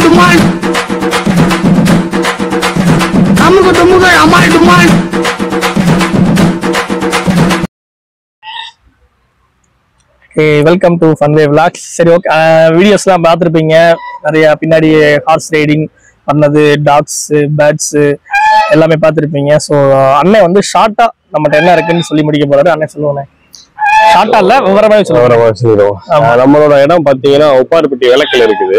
டுமால் அமுக டுமுக அமால் டுமால். Welcome to Funway vlogs. சரி, ஓகே. வீடியோஸ்லாம் பார்த்துருப்பீங்க. நிறைய பின்னாடி ஹார்ஸ் ரைடிங் பண்ணது, டாக்ஸ், பேர்ட்ஸ் எல்லாமே பார்த்துருப்பீங்க. ஸோ அண்ணன் வந்து ஷார்ட்டா நம்மகிட்ட என்ன இருக்குன்னு சொல்லி முடிக்க போறாரு. அண்ணன் சொல்லுவானே, ஷார்ட்டா இல்ல விவரமா சொல்லுவோம். நம்மளோட இடம் பாத்தீங்கன்னா உப்பார்பட்டி விளக்குல இருக்குது.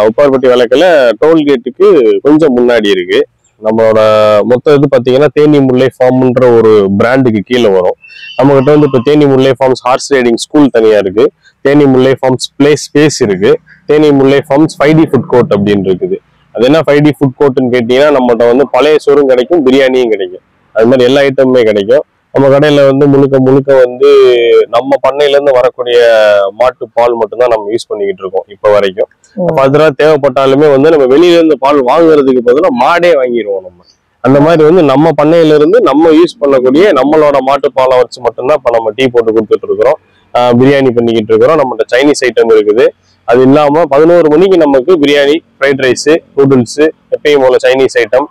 உப்பார்பட்டி விளக்குல டோல்கேட்டுக்கு கொஞ்சம் முன்னாடி இருக்கு. நம்மளோட மொத்த இது பாத்தீங்கன்னா தேனி முல்லை ஃபார்ம்ன்ற ஒரு பிராண்டுக்கு கீழே வரும். நம்ம கிட்ட வந்து இப்ப தேனி முல்லை ஃபார்ம்ஸ் ஹார்ஸ் ரைடிங் ஸ்கூல் தனியா இருக்கு, தேனி முல்லை ஃபார்ம்ஸ் பிளே ஸ்பேஸ் இருக்கு, தேனி முல்லை ஃபார்ம்ஸ் 5D ஃபுட் கோர்ட் அப்படின்னு இருக்குது. அது என்ன 5D ஃபுட் கோர்ட்னு கேட்டீங்கன்னா, நம்மகிட்ட வந்து பழைய சோறும் கிடைக்கும், பிரியாணியும் கிடைக்கும். அது மாதிரி எல்லா ஐட்டமுமே கிடைக்கும். நம்ம கடையில வந்து முழுக்க வந்து நம்ம பண்ணையில இருந்து வரக்கூடிய மாட்டு பால் மட்டும்தான் நம்ம யூஸ் பண்ணிக்கிட்டு இருக்கோம் இப்ப வரைக்கும். அதெல்லாம் தேவைப்பட்டாலுமே வந்து நம்ம வெளியில இருந்து பால் வாங்குறதுக்கு பதிலா மாடே வாங்கிடுவோம். நம்ம அந்த மாதிரி வந்து நம்ம பண்ணையில இருந்து நம்ம யூஸ் பண்ணக்கூடிய நம்மளோட மாட்டு பாலை வச்சு மட்டும்தான் இப்ப நம்ம டீ போட்டு கொடுத்துட்டு இருக்கிறோம், பிரியாணி பண்ணிக்கிட்டு இருக்கிறோம். நம்மகிட்ட சைனீஸ் ஐட்டம் இருக்குது. அது இல்லாம 11 மணிக்கு நமக்கு பிரியாணி, ஃப்ரைட் ரைஸ், நூடுல்ஸ், எப்பயும் போல சைனீஸ் ஐட்டம்,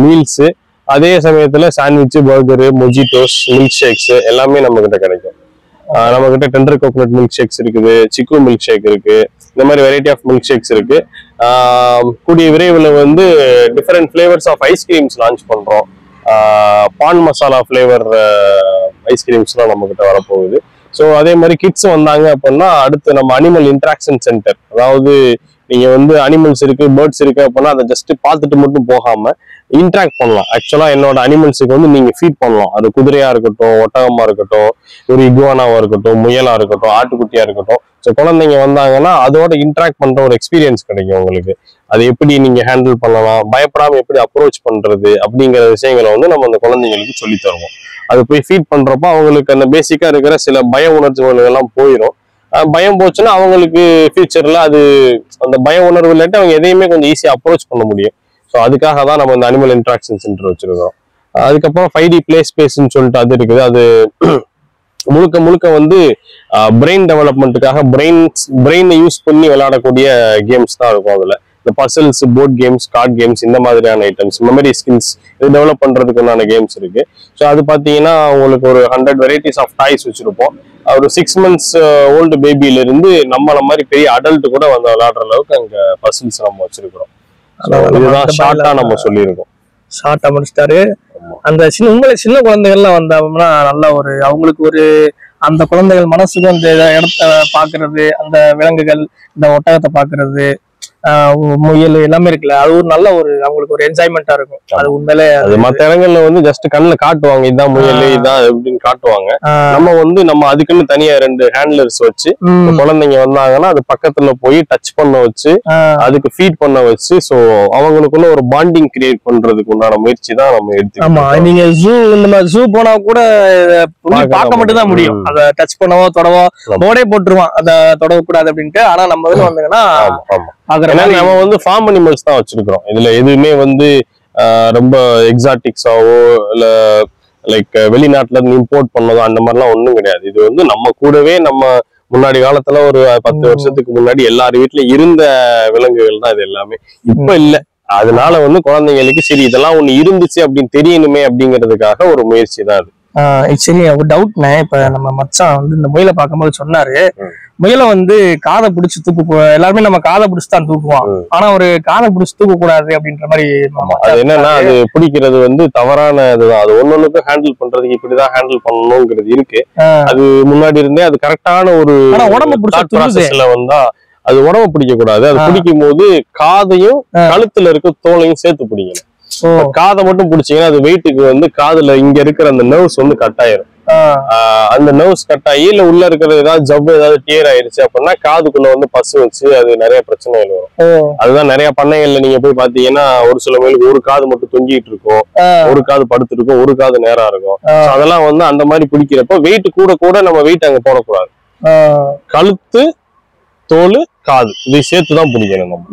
மீல்ஸ், அதே சமயத்துல sandwich, burger, mojitos, milk shakes எல்லாமே நம்ம கிட்ட கிடைக்கும். நம்ம கிட்ட டெண்டர் கோகனட் மில்க் ஷேக்ஸ் இருக்குது, சிக்கு மில்க் ஷேக் இருக்கு, இந்த மாதிரி வெரைட்டி ஆஃப் மில்க் ஷேக்ஸ் இருக்கு. கூடிய விரைவில் வந்து different flavours of ice creams launch பண்றோம். பான் மசாலா ஃபிளேவர் ஐஸ்கிரீம்ஸ்லாம் நம்ம கிட்ட வரப்போகுது. ஸோ அதே மாதிரி கிட்ஸ் வந்தாங்க அப்படின்னா அடுத்து நம்ம அனிமல் இன்ட்ராக்ஷன் சென்டர், அதாவது நீங்க வந்து அனிமல்ஸ் இருக்கு, பேர்ட்ஸ் இருக்கு அப்படின்னா அதை ஜஸ்ட் பார்த்துட்டு மட்டும் போகாம இன்ட்ராக்ட் பண்ணலாம். ஆக்சுவலா என்னோட அனிமல்ஸுக்கு வந்து நீங்க ஃபீட் பண்ணலாம். அது குதிரையா இருக்கட்டும், ஒட்டகமா இருக்கட்டும், ஒரு இகுவானாவா இருக்கட்டும், முயலா இருக்கட்டும், ஆட்டுக்குட்டியா இருக்கட்டும். ஸோ குழந்தைங்க வந்தாங்கன்னா அதோட இன்ட்ராக்ட் பண்ற ஒரு எக்ஸ்பீரியன்ஸ் கிடைக்கும் உங்களுக்கு. அது எப்படி நீங்க ஹேண்டில் பண்ணலாம், பயப்படாம எப்படி அப்ரோச் பண்றது அப்படிங்கிற விஷயங்களை வந்து நம்ம அந்த குழந்தைங்களுக்கு சொல்லி தருவோம். அது போய் ஃபீட் பண்றப்ப அவங்களுக்கு அந்த பேசிக்கா இருக்கிற சில பய உணர்வுகள் எல்லாம் போயிடும். பயம் போச்சுன்னா அவங்களுக்கு ஃபியூச்சர்ல அது அந்த பய உணர்வு இல்லாட்டி அவங்க எதையுமே கொஞ்சம் ஈஸியா அப்ரோச் பண்ண முடியும். ஸோ அதுக்காக தான் நம்ம இந்த அனிமல் இன்ட்ராக்ஷன் சென்டர் வச்சிருக்கோம். அதுக்கப்புறம் 5D பிளே ஸ்பேஸ்ன்னு சொல்லிட்டு அது இருக்குது. அது முழுக்க வந்து பிரெயின் டெவலப்மெண்ட்டுக்காக பிரெயினை யூஸ் பண்ணி விளையாடக்கூடிய கேம்ஸ் தான் இருக்கும். அதுல இந்த puzzles, board games, card games, இந்த மாதிரியான ஐட்டம்ஸ், மெமரி ஸ்கில்ஸ் இது டெவலப் பண்றதுக்கு உண்டான கேம்ஸ் இருக்கு. ஸோ அது பார்த்தீங்கன்னா உங்களுக்கு ஒரு 100 வெரைட்டிஸ் ஆஃப் டாய்ஸ் வச்சிருப்போம். ஒரு 6 months ஓல்டு பேபியில இருந்து நம்மள மாதிரி பெரிய அடல்ட் கூட வந்து விளையாடுற அளவுக்கு அங்க பசில்ஸ் நம்ம வச்சிருக்கிறோம். இதுதான் ஷார்ட்டா நம்ம சொல்லியிருக்கோம். ஷார்ட்டா முடிச்சிட்டாரு. அந்த சின்ன குழந்தைகள்லாம் வந்தோம்னா நல்லா ஒரு அவங்களுக்கு ஒரு அந்த குழந்தைகள் மனசுக்கு அந்த இடத்த பாக்குறது, அந்த விலங்குகள், இந்த ஒட்டகத்தை பாக்குறது, முயல் எல்லாமே இருக்குல்ல, அது ஒரு நல்ல ஒரு அவங்களுக்கு ஒரு என்ஜாய்மெண்டா இருக்கும். அது உண்மையிலே அது மற்ற இடங்கள்ல வந்து ஜஸ்ட் கண்ணுல காட்டுவாங்க, இதான் முயல் இதான் அப்படின்னு காட்டுவாங்க. நம்ம வந்து நம்ம அதுக்குன்னு தனியா 2 ஹேண்ட்லர்ஸ் வச்சு குழந்தைங்க வந்தாங்கன்னா அது பக்கத்துல போய் டச் பண்ண வச்சு அதுக்கு ஃபீட் பண்ண வச்சு, சோ அவங்களுக்குள்ள ஒரு பாண்டிங் கிரியேட் பண்றதுக்கு உண்டான முயற்சி தான் நம்ம எடுத்து. ஆமா, நீங்க இந்த மாதிரி ஜூ போனா கூட பார்க்க மட்டும் தான் முடியும். அதை டச் பண்ணவோ தொடவோ போடே போட்டுருவான், அதை தொடக்கூடாது அப்படின்ட்டு. ஆனா நம்ம இதுல வந்தீங்கன்னா நம்ம வந்து ஃபார்ம் அனிமல்ஸ் தான் வச்சிருக்கிறோம். இதுல எதுவுமே வந்து ரொம்ப எக்ஸாட்டிக்ஸாவோ இல்ல லைக் வெளிநாட்டுல இருந்து இம்போர்ட் பண்ணதோ அந்த மாதிரிலாம் ஒண்ணும் கிடையாது. இது வந்து நம்ம கூடவே நம்ம முன்னாடி காலத்துல ஒரு 10 வருஷத்துக்கு முன்னாடி எல்லார் வீட்லயும் இருந்த விலங்குகள் தான் இது எல்லாமே. இப்ப இல்ல, அதனால வந்து குழந்தைங்களுக்கு சரி இதெல்லாம் ஒண்ணு இருந்துச்சு அப்படின்னு தெரியணுமே அப்படிங்கிறதுக்காக ஒரு முயற்சி தான் அது. சரி, ஒரு டவுட்னே, இப்ப நம்ம மச்சான் வந்து இந்த முயலை பார்க்கும்போது சொன்னாரு, முயலை வந்து காதை பிடிச்சு எல்லாருமே நம்ம காதை பிடிச்சு தான் தூக்குவோம், ஆனா ஒரு காதை பிடிச்சு தூக்க கூடாது அப்படின்ற மாதிரி. அது என்னன்னா அது பிடிக்கிறது வந்து தவறான இதுதான். அது ஒன்னொன்னுக்கும் ஹேண்டில் பண்றதுக்கு இப்படிதான் ஹேண்டில் பண்ணணுங்கிறது இருக்கு. அது முன்னாடி இருந்தே அது கரெக்டான ஒரு உடம்பு ப்ராசஸ்ல வந்தா அது உடம்பு பிடிக்க கூடாது. அது பிடிக்கும் போது காதையும் கழுத்துல இருக்க தோலையும் சேர்த்து பிடிக்கணும். காதை மட்டும் பிடிச்சீங்கன்னா அது வெயிட்டுக்கு வந்து காதுல இங்க இருக்கிற அந்த நர்வ்ஸ் வந்து கட் ஆயிரும். அந்த நர்வ்ஸ் கட் ஆகி இல்ல உள்ள இருக்கிறது ஏதாவது ஜவ்வு ஏதாவது டியர் ஆயிருச்சு அப்படின்னா காதுக்குள்ள வந்து பசு வச்சு அது நிறைய பிரச்சனைகள் வரும். அதுதான் நிறைய பண்ணைகள்ல நீங்க போய் பாத்தீங்கன்னா ஒரு சில மேலுக்கு ஒரு காது மட்டும் தொங்கிட்டு இருக்கும், ஒரு காது படுத்து இருக்கும், ஒரு காது நேரா இருக்கும். அதெல்லாம் வந்து அந்த மாதிரி பிடிக்கிறப்ப வெயிட் கூட நம்ம வெயிட் அங்க போடக்கூடாது. கழுத்து, தோல், காது இதை சேர்த்துதான் பிடிக்கணும் நம்ம.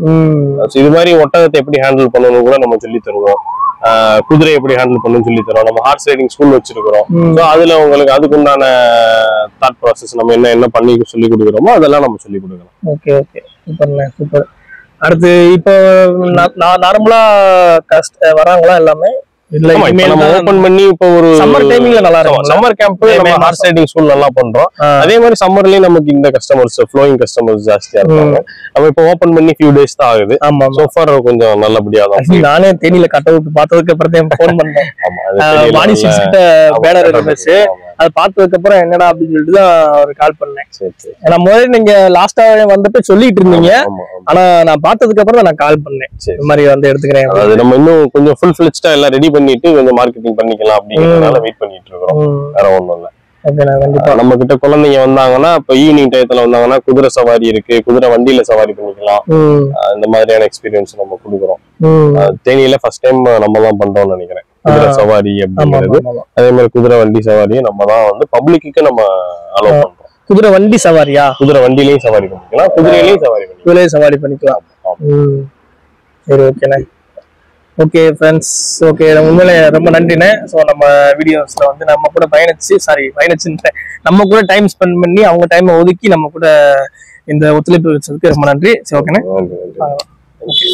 இது மாதிரி ஒட்டகத்தை எப்படி ஹேண்டில் பண்ணணும் கூட நம்ம சொல்லி தருவோம். குதிரை எப்படி ஹேண்டில் பண்ணணும்னு சொல்லி தரோம். நம்ம ஹார்ஸ் ரைடிங் ஸ்கூல் வச்சிருக்கிறோம். அதுல உங்களுக்கு அதுக்குண்டான தாட் ப்ராசஸ் நம்ம என்ன பண்ணி சொல்லி கொடுக்குறோமோ அதெல்லாம் நம்ம சொல்லி கொடுக்கலாம். Okay, super. அடுத்து இப்போ நார்மலா வராங்களா எல்லாமே? இல்ல ஓபன் பண்ணி இப்போ ஒரு சம்மர் டைமிங்ல நல்லா இருக்கும். Summer camp horse riding school நல்லா பண்றோம். அதே மாதிரி சம்மர்லயும் நமக்கு இந்த கஸ்டமர்ஸ் ஃப்ளோயிங் கஸ்டமர்ஸ் ஜாஸ்தியா இருக்காங்க. நம்ம இப்போ ஓபன் பண்ணி ஃபியூ டேஸ் தான் ஆகுது. ஆமா, சோ ஃபார் கொஞ்சம் நல்லபடியா தான். நானே தேனியில கட் அவுட் பார்த்ததுக்கு அப்புறம் போன் பண்ணேன். வாணி சீட்ஸ் கிட்ட பேனர் இருந்துச்சு, அது பார்த்ததுக்கு அப்புறம் என்னடா அப்படின்னு சொல்லிட்டு தான் ஒரு கால் பண்ணேன். ஏன்னா முதல்ல நீங்க லாஸ்டா வந்தப்ப சொல்லிட்டு இருந்தீங்க, ஆனா நான் பார்த்ததுக்கு அப்புறம் நான் கால் பண்ணேன். இந்த மாதிரி வந்து எடுத்துக்கிறேன். அது நம்ம இன்னும் கொஞ்சம் ஃபுல் ஃபிளெஜ்டா எல்லாம் ரெடி பண்ணிட்டு கொஞ்சம் மார்க்கெட்டிங் பண்ணிக்கலாம் அப்படிங்கறதுனால வெயிட் பண்ணிட்டு இருக்கோம். வேற ஒண்ணும் இல்ல. நம்ம கிட்ட குழந்தைங்க வந்தாங்கன்னா இப்ப ஈவினிங் டயத்துல வந்தாங்கன்னா குதிரை சவாரி இருக்கு, குதிரை வண்டியில சவாரி பண்ணிக்கலாம். இந்த மாதிரியான எக்ஸ்பீரியன்ஸ் நம்ம கொடுக்குறோம். தேனியில ஃபர்ஸ்ட் டைம் நம்ம தான் பண்றோம்னு நினைக்கிறேன் குதிரை சவாரி அப்படிங்கிறது. அதே மாதிரி குதிரை வண்டி சவாரியும் நம்ம தான் வந்து பப்ளிக்கு நம்ம அலோவ் பண்றோம். குதிரை வண்டி சவாரியா? குதிரை வண்டிலையும் சவாரி பண்ணிக்கலாம், குதிரையிலையும் சவாரி பண்ணிக்கலாம். சரி, ஓகேண்ணே. ஓகே ஃப்ரெண்ட்ஸ், ஓகே, உண்மையிலே ரொம்ப நன்றிண்ணே. ஸோ நம்ம வீடியோஸ்ல வந்து நம்ம கூட நம்ம கூட டைம் ஸ்பெண்ட் பண்ணி அவங்க டைமை ஒதுக்கி நம்ம கூட இந்த ஒத்துழைப்பு வச்சதுக்கு ரொம்ப நன்றி. சரி, ஓகேண்ணே. ஓகே.